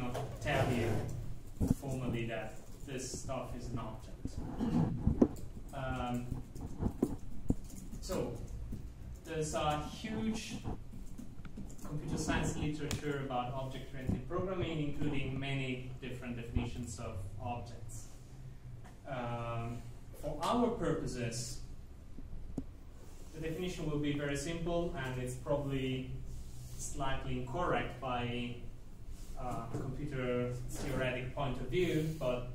cannot tell you formally that this stuff is an object. So there's a huge computer science literature about object-oriented programming, including many different definitions of objects. For our purposes, the definition will be very simple, and it's probably slightly incorrect by a computer theoretic point of view, but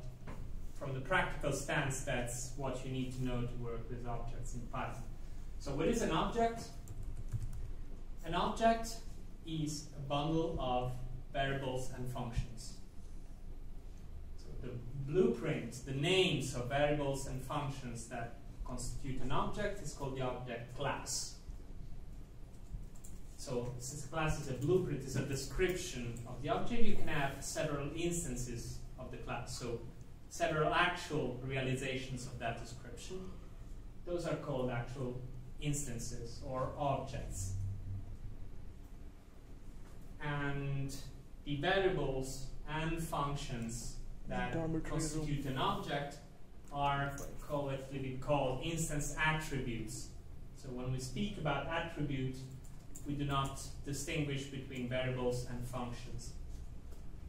from the practical stance, that's what you need to know to work with objects in Python. So what is an object? An object is a bundle of variables and functions. So the blueprint, the names of variables and functions that constitute an object is called the object class. So since a class is a blueprint, is a description of the object, you can have several instances of the class. So several actual realizations of that description. Those are called actual instances or objects. And the variables and functions that constitute an object are collectively called instance attributes. So when we speak about attribute, we do not distinguish between variables and functions.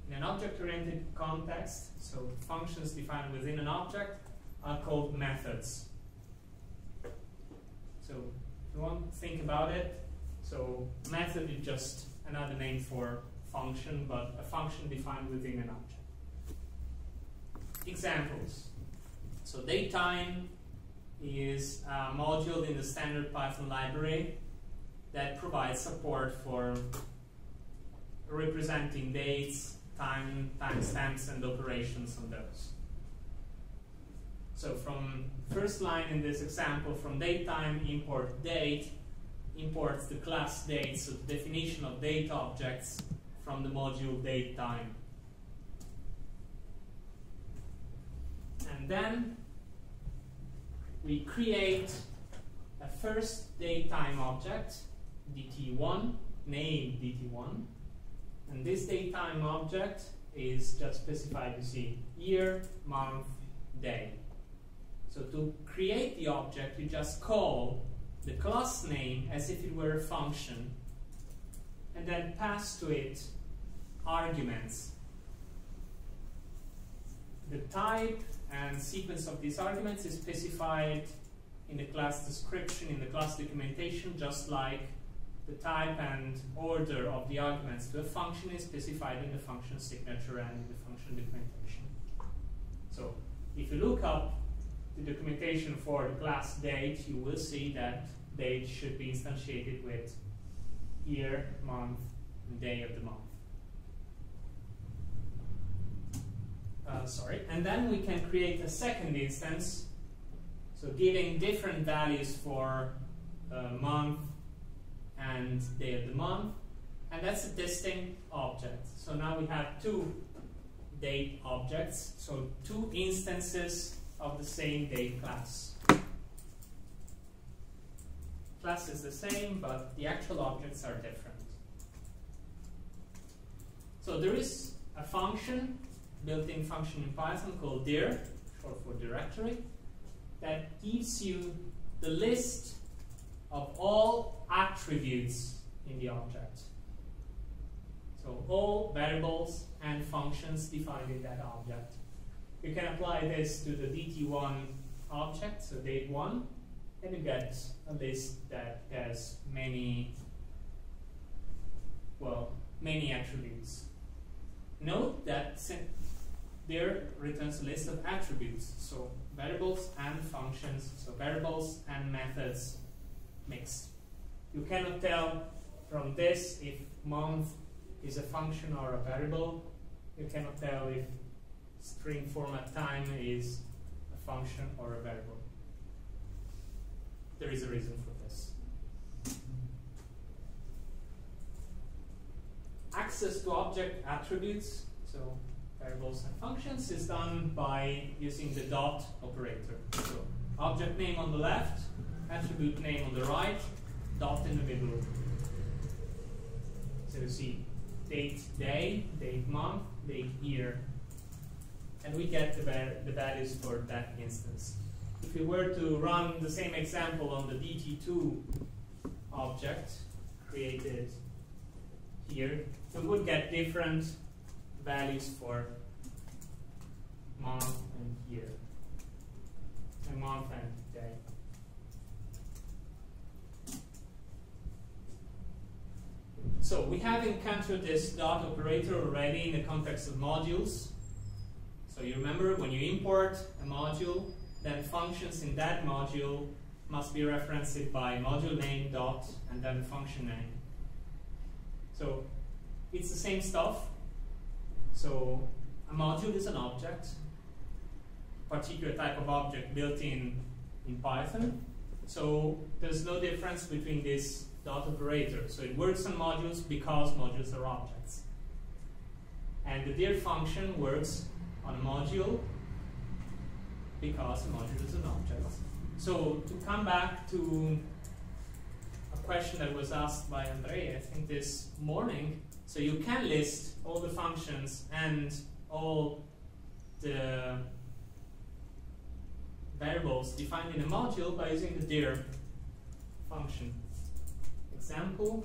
In an object-oriented context, so functions defined within an object are called methods. So if you want to think about it, so method is just another name for function, but a function defined within an object. Examples. So datetime is a module in the standard Python library that provides support for representing dates, timestamps, and operations on those. So from first line in this example, from datetime import date, imports the class date, so the definition of date objects from the module datetime. And then we create a first datetime object, dt1, named dt1, and this datetime object is just specified, you see, year, month, day. So to create the object, you just call the class name as if it were a function, and then pass to it arguments. The type and sequence of these arguments is specified in the class description, in the class documentation, just like the type and order of the arguments to a function is specified in the function signature and in the function documentation. So if you look up the documentation for the class date, you will see that date should be instantiated with year, month, and day of the month. And then we can create a second instance, so giving different values for month and day of the month, and that's a distinct object. So now we have two date objects, so two instances of the same date class. Class is the same, but the actual objects are different. So there is a function, built-in function in Python called dir, short for directory, that gives you the list of all attributes in the object. So all variables and functions defined in that object. You can apply this to the dt1 object, so date1, and you get a list that has many attributes. Note that dir returns a list of attributes, so variables and functions, so variables and methods mixed. You cannot tell from this if month is a function or a variable. You cannot tell if string format time is a function or a variable. There is a reason for this. Access to object attributes, so variables and functions, is done by using the dot operator. So object name on the left, attribute name on the right, dot in the middle. So you see date day, date month, date year. And we get the values for that instance. If we were to run the same example on the DT2 object created here, we would get different values for month and year, and month and day. So we have encountered this dot operator already in the context of modules. So you remember when you import a module, then functions in that module must be referenced by module name dot and then the function name. So it's the same stuff. So a module is an object, particular type of object built in Python. So there's no difference between this dot operator. So it works on modules because modules are objects. And the dir function works on a module because a module is an object. So to come back to a question that was asked by Andrei, I think this morning, so you can list all the functions and all the variables defined in a module by using the dir function. Example.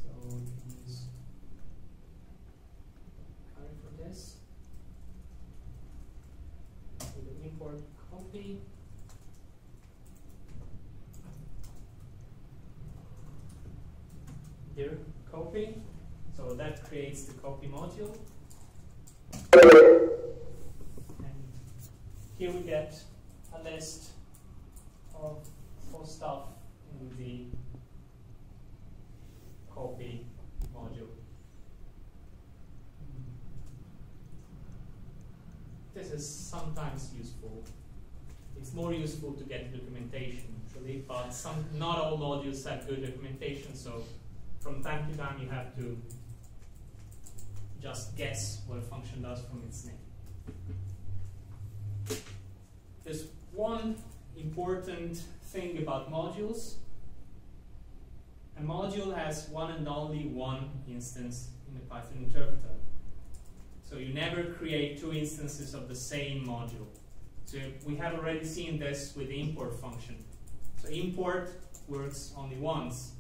So use curry for this. We will import copy. Dir copy. So that creates the copy module. And here we get a list of stuff in the copy module. This is sometimes useful. It's more useful to get documentation, usually, but not all modules have good documentation, so from time to time you have to just guess what a function does from its name. There's one important thing about modules. A module has one and only one instance in the Python interpreter. So you never create two instances of the same module. So we have already seen this with the import function. So import works only once,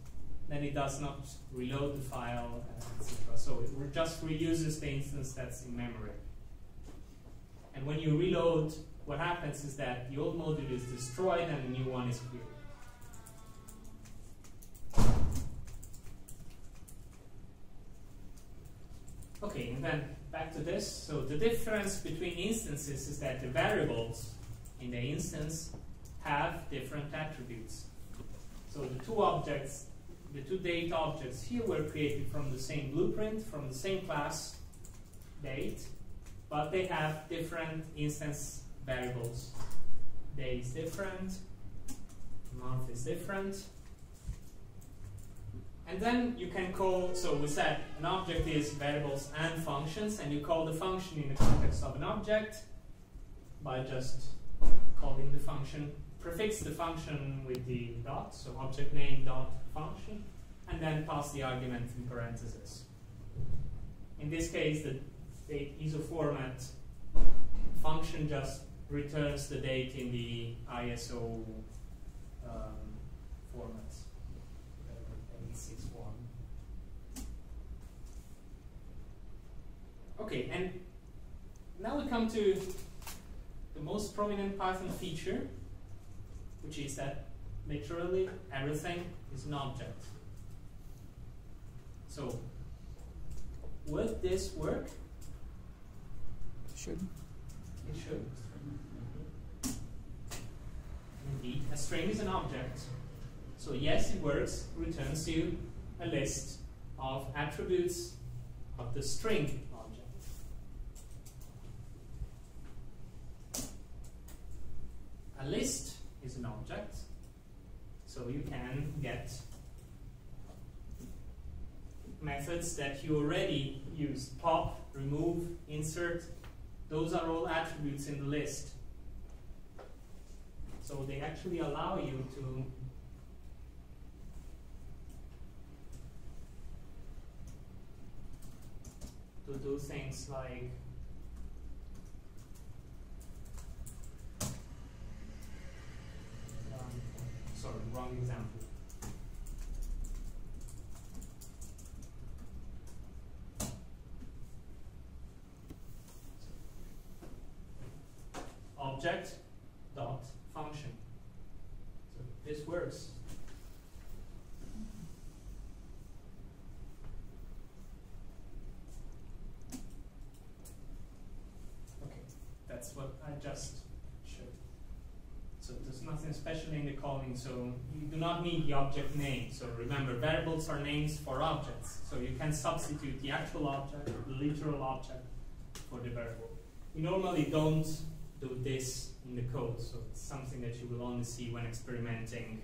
then it does not reload the file, etc. So it just reuses the instance that's in memory. And when you reload, what happens is that the old module is destroyed and a new one is created. Okay, and then back to this. So the difference between instances is that the variables in the instance have different attributes. So the two objects, the two date objects here were created from the same blueprint, from the same class, date, but they have different instance variables. Day is different, month is different. And then you can call, so we said an object is variables and functions, and you call the function in the context of an object by just calling the function, prefix the function with the dot, so object name dot function, and then pass the argument in parentheses. In this case, the date ISO format function just returns the date in the ISO format. 861. Okay, and now we come to the most prominent Python feature, which is that literally everything is an object. So, would this work? It should. It should. Indeed, a string is an object. So yes, it works, returns you a list of attributes of the string object. A list is an object, so you can get methods that you already used. Pop, remove, insert, those are all attributes in the list. So they actually allow you to to do things like sorry, wrong example. Object dot function. So this works. Okay, that's what I just showed. So there's nothing special in the calling, so you do not need the object name. So remember, variables are names for objects. So you can substitute the actual object or the literal object for the variable. We normally don't do this in the code, so it's something that you will only see when experimenting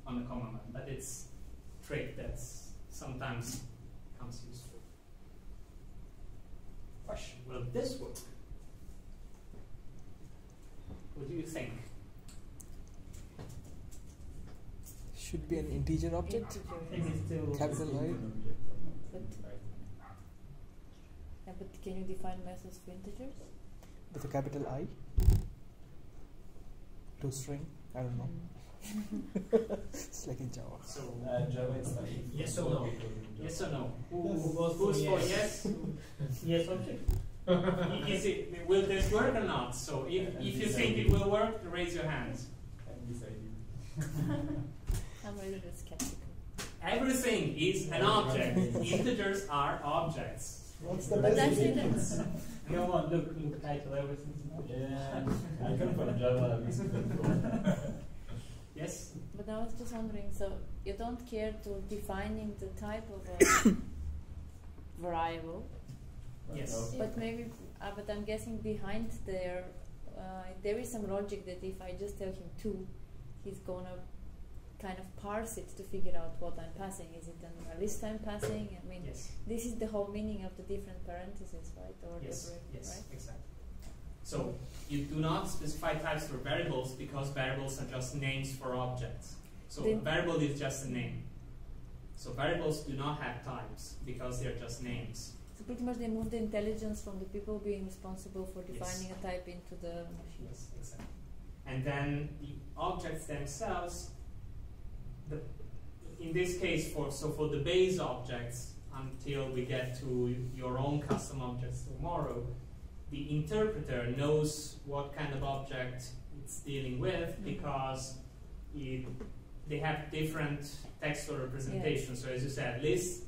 on the command line. But it's a trick that sometimes becomes useful. Question, will this work? What do you think? Should be an integer object. Is it still Capital I. But can you define methods for integers? With a capital I. To string. I don't know. It's like in Java. So Java it's like yes or no? Yes or no? Who's for yes? Yes object. Is it, will this work or not? So if you think it will work, raise your hands. I'm a little bit skeptical. Everything is an object. Integers are objects. What's the But best actually difference? Come on, look title, everything's an object. Yeah, I come from Java. Yes? But I was just wondering, so you don't care to defining the type of a variable, Yes. but maybe, but I'm guessing behind there is some logic that if I just tell him 2, he's gonna kind of parse it to figure out what I'm passing. Is it a list I'm passing? I mean, Yes. this is the whole meaning of the different parentheses, right? Or Yes. the Yes. right? Exactly. So you do not specify types for variables because variables are just names for objects. So a variable is just a name. So variables do not have types because they're just names. So pretty much they move the intelligence from the people being responsible for defining Yes. a type into the machine. Yes, exactly. And then the objects themselves, in this case, for the base objects, until we get to your own custom objects tomorrow, the interpreter knows what kind of object it's dealing with because they have different textual representations. So as you said, lists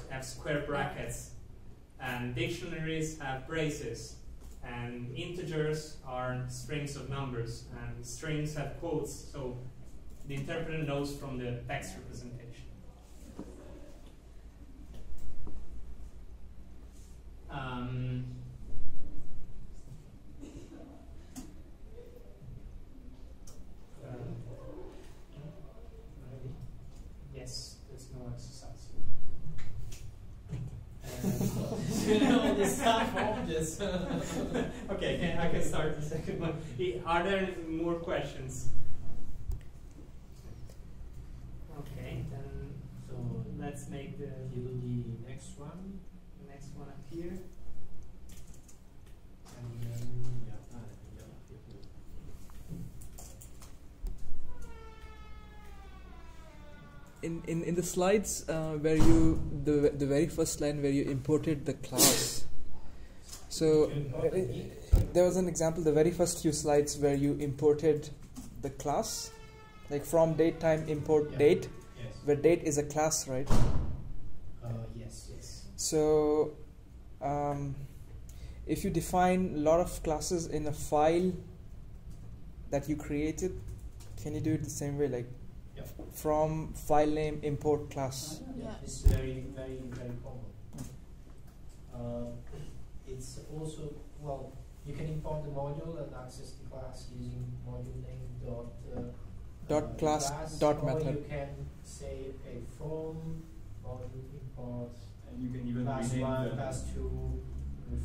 have square brackets, and dictionaries have braces, and integers are strings of numbers, and strings have quotes. So the interpreter knows from the text representation. Yes, there's no exercise. All this stuff, objects. Okay, I can start the second one. Are there more questions? Okay, then So let's make the you do the next one, next one appear. and then yeah, In the slides where you the very first line where you imported the class. So there was an example, the very first few slides where you imported the class, like from date time import date, yes. where date is a class, right? Yes. So if you define a lot of classes in a file that you created, can you do it the same way, like from file name import class? Yeah. This is very common. It's also, well, you can import the module and access the class using module name Dot class dot or method. you can say, okay, from module import And you can even class rename 1, them. class 2,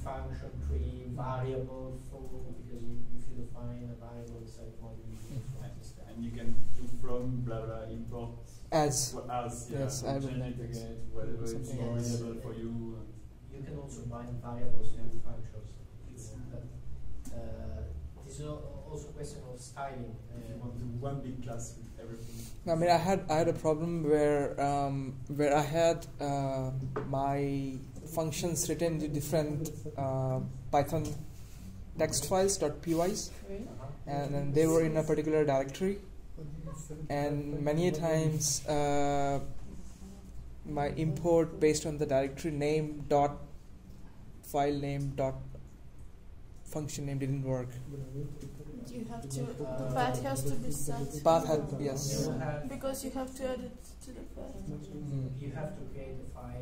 function tree, variable for, because if you define a variable inside the module, you can And you can do from blah blah import As as Yes, yeah, I will change like it this. again, whatever is Something more else. readable for you. you You can also bind variables to functions. But this is also a question of styling. You want to do one big class with everything. I mean, I had a problem where I had my functions written in different Python text files .pys, and then they were in a particular directory, and many times my import based on the directory name dot file name dot function name didn't work. You have to, the path has to be set. Path had, yes. Because you have to add it to the path. You have to create a file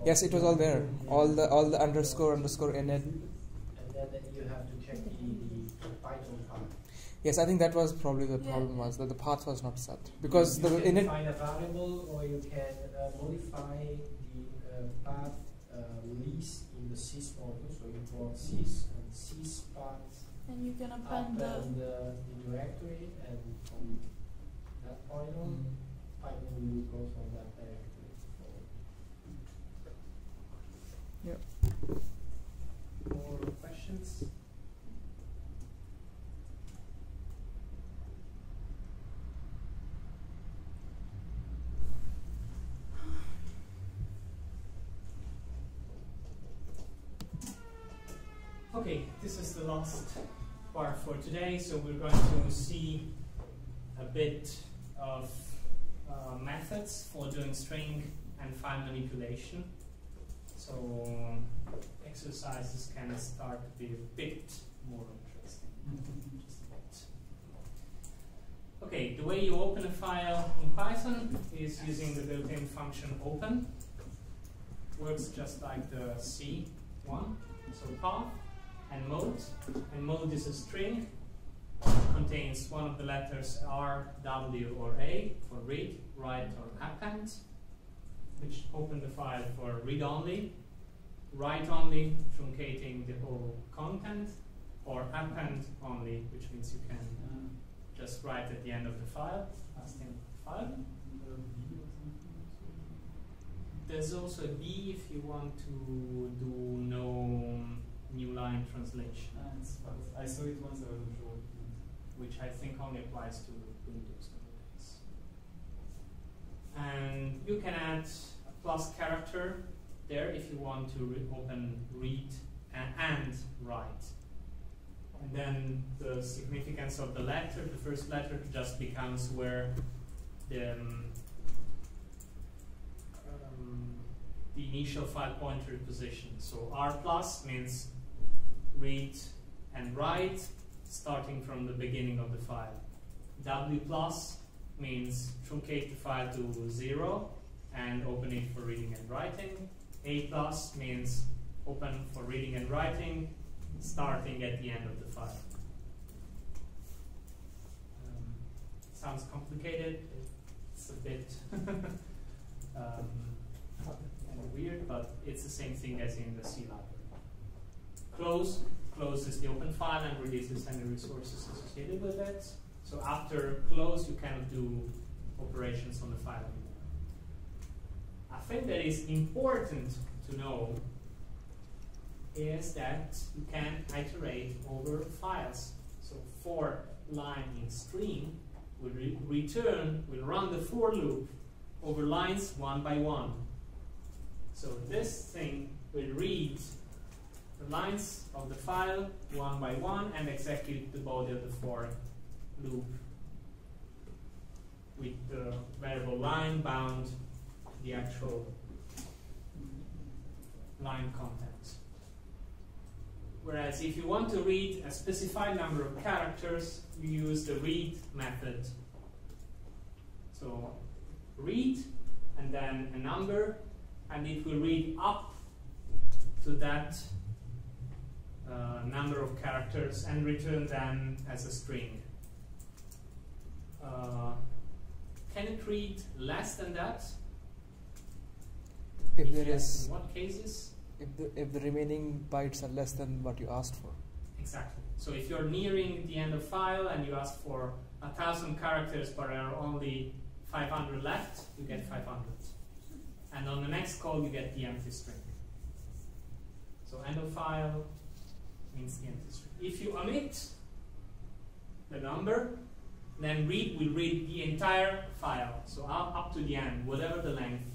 Yes, it was all there. All the underscore init. and then you have to check the Python part. Yes, I think that was probably the problem, was that the path was not set because You the can init. define a variable, or you can modify the path list in the sys module. So you put sys and sys path And you can up append the. the directory, and from that point on, Python will go from that directory forward. More questions? Okay, this is the last part for today, so we're going to see a bit of methods for doing string and file manipulation. So exercises can start to be a bit more interesting. Just a bit. Okay, the way you open a file in Python is using the built-in function open. Works just like the C one. So path and mode is a string, contains one of the letters R, W, or A for read, write, or append, which open the file for read only, write only, truncating the whole content, or append only, which means you can just write at the end of the file, last end of the file. There's also a B if you want to do no new line translation. I saw it once, I wasn't sure what it meant. Which I think only applies to Windows nowadays. And you can add a plus character there if you want to open read and write. And then the significance of the letter, the first letter, just becomes where the initial file pointer position. So R plus means read and write, starting from the beginning of the file. W plus means truncate the file to 0 and open it for reading and writing. A plus means open for reading and writing, starting at the end of the file. Sounds complicated. It's a bit kind of weird, but it's the same thing as in the C library. Close closes the open file and releases any resources associated with it. So after close, you cannot do operations on the file anymore. A thing that is important to know is that you can iterate over files. So for line in stream will will run the for loop over lines one by one. So this thing will read the lines of the file one by one and execute the body of the for loop with the variable line bound to the actual line content. Whereas if you want to read a specified number of characters, you use the read method. So read and then a number, and it will read up to that number of characters and return them as a string. Can it read less than that? If there yes, is, in what cases? if the remaining bytes are less than what you asked for. Exactly. So if you're nearing the end of file and you ask for 1,000 characters but there are only 500 left, you get 500. and on the next call you get the empty string. So end of file means the empty string. If you omit the number, then read will read the entire file, so up to the end, whatever the length